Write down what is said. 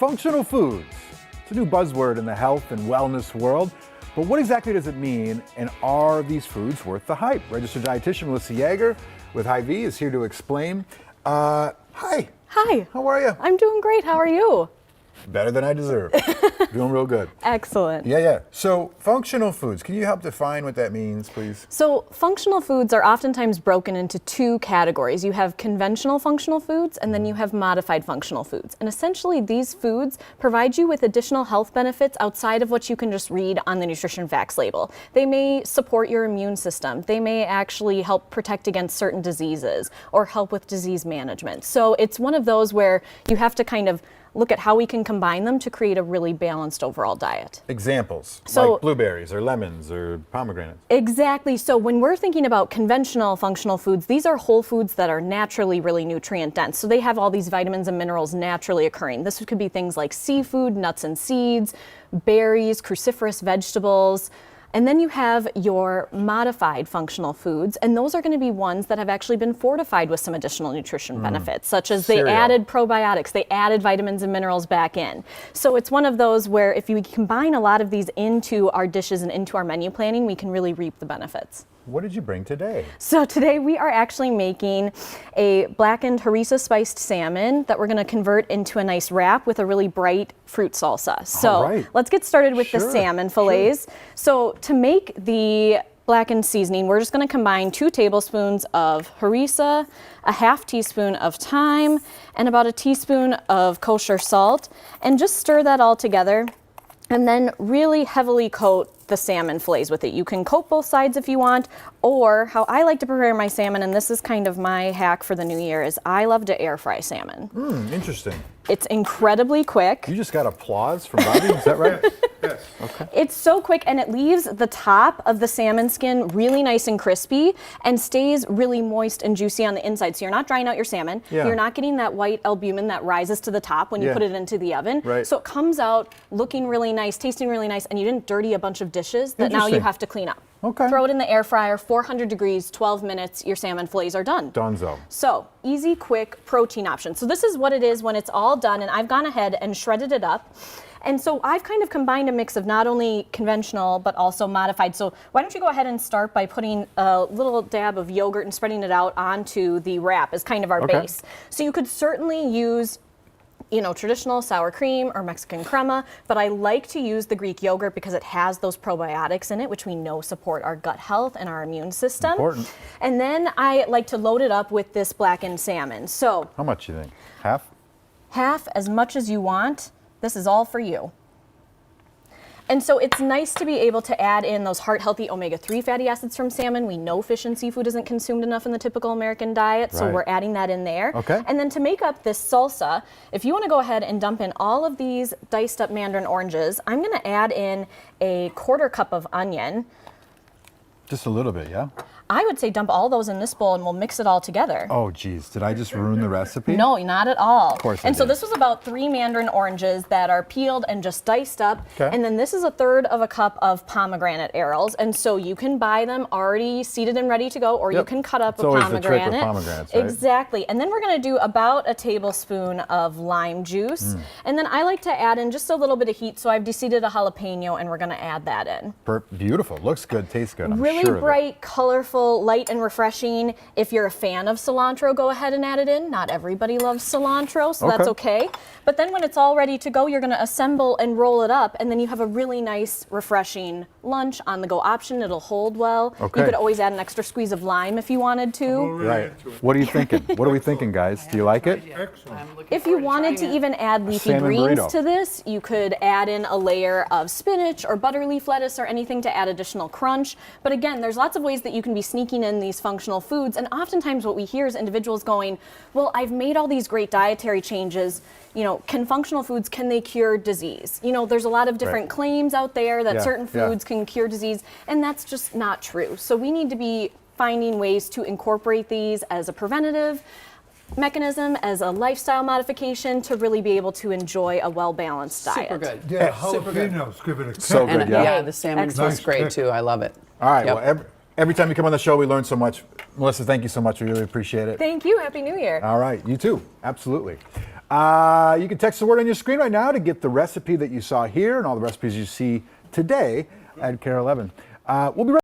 Functional foods. It's a new buzzword in the health and wellness world, but what exactly does it mean, and are these foods worth the hype? Registered dietitian Melissa Yeager with Hy-Vee is here to explain. Hi. Hi. How are you? I'm doing great. How are you? Better than I deserve. Doing real good. Excellent. Yeah. So, functional foods, can you help define what that means, please? So functional foods are oftentimes broken into two categories. You have conventional functional foods and then you have modified functional foods. And essentially these foods provide you with additional health benefits outside of what you can just read on the nutrition facts label. They may support your immune system. They may actually help protect against certain diseases or help with disease management. So it's one of those where you have to kind of look at how we can combine them to create a really balanced overall diet. Examples, So- like blueberries or lemons or pomegranates. Exactly. So when we're thinking about conventional functional foods, these are whole foods that are naturally really nutrient dense. So they have all these vitamins and minerals naturally occurring. This could be things like seafood, nuts and seeds, berries, cruciferous vegetables. And then you have your modified functional foods, and those are going to be ones that have actually been fortified with some additional nutrition benefits, such as they Cereal. added probiotics, they added vitamins and minerals back in. So it's one of those where if you combine a lot of these into our dishes and into our menu planning, we can really reap the benefits. What did you bring today? So today we are actually making a blackened harissa spiced salmon that we're going to convert into a nice wrap with a really bright fruit salsa. So All right. let's get started with the Sure, salmon fillets. So to make the blackened seasoning, we're just going to combine 2 tablespoons of harissa, a half teaspoon of thyme, and about a teaspoon of kosher salt, and just stir that all together. And then really heavily coat the salmon fillets with it. You can coat both sides if you want, or how I like to prepare my salmon, and this is kind of my hack for the new year, is I love to air fry salmon. Interesting. It's incredibly quick. You just got applause from Bobby, is that right? Yes. Okay. It's so quick, and it leaves the top of the salmon skin really nice and crispy and stays really moist and juicy on the inside. So you're not drying out your salmon. Yeah. You're not getting that white albumin that rises to the top when you Yeah. put it into the oven. Right. So it comes out looking really nice, tasting really nice, and you didn't dirty a bunch of dishes that now you Interesting. have to clean up. Okay. Throw it in the air fryer, 400 degrees, 12 minutes, your salmon fillets are done. Donzo. So, easy, quick protein option. So this is what it is when it's all done, and I've gone ahead and shredded it up. And so I've kind of combined a mix of not only conventional, but also modified. So why don't you go ahead and start by putting a little dab of yogurt and spreading it out onto the wrap as kind of our Okay. base. So you could certainly use traditional sour cream or Mexican crema, but I like to use the Greek yogurt because it has those probiotics in it, which we know support our gut health and our immune system. Important. And then I like to load it up with this blackened salmon. So How much you think? Half? half as much as you want. This is all for you. And so it's nice to be able to add in those heart-healthy omega-3 fatty acids from salmon. We know fish and seafood isn't consumed enough in the typical American diet, so Right. we're adding that in there. Okay. And then to make up this salsa, if you want to go ahead and dump in all of these diced up mandarin oranges, I'm going to add in a 1/4 cup of onion. Just a little bit, yeah? I would say dump all those in this bowl and we'll mix it all together. Oh, geez. Did I just ruin the recipe? No, not at all. Of course I And so did. this was about 3 mandarin oranges that are peeled and just diced up. Okay. And then this is 1/3 of a cup of pomegranate arils. And so you can buy them already seeded and ready to go, or you Yep. can cut up It's a always the trick with pomegranate. pomegranates, right? Exactly. And then we're going to do about a tablespoon of lime juice. And then I like to add in just a little bit of heat. So I've deseeded a jalapeno and we're going to add that in. Beautiful. Looks good. Tastes good. I'm Really sure of it. bright, colorful, light, and refreshing. If you're a fan of cilantro, go ahead and add it in. Not everybody loves cilantro, so that's okay. But then when it's all ready to go, you're going to assemble and roll it up, and then you have a really nice, refreshing lunch on the go option. It'll hold well. Okay. You could always add an extra squeeze of lime if you wanted to. Right. What are you thinking? What are we thinking, guys? Do you like it? Excellent. If you wanted to even add leafy salmon greens burrito. to this, you could add in a layer of spinach or butter leaf lettuce or anything to add additional crunch. But again, there's lots of ways that you can be sneaking in these functional foods. And oftentimes what we hear is individuals going, well, I've made all these great dietary changes. Can functional foods, can they cure disease? There's a lot of different Right. claims out there that Yeah, certain yeah. foods can cure disease, and that's just not true. So we need to be finding ways to incorporate these as a preventative mechanism, as a lifestyle modification to really be able to enjoy a well-balanced diet. Super good. Yeah, Super good. jalapenos give it a kick. So good, And yeah. the salmon Excellent. tastes great too. I love it. All right. Yep. Well, every time you come on the show, we learn so much. Melissa, thank you so much. We really appreciate it. Thank you. Happy New Year. All right. You too. Absolutely. You can text the word on your screen right now to get the recipe that you saw here and all the recipes you see today at KARE 11. We'll be right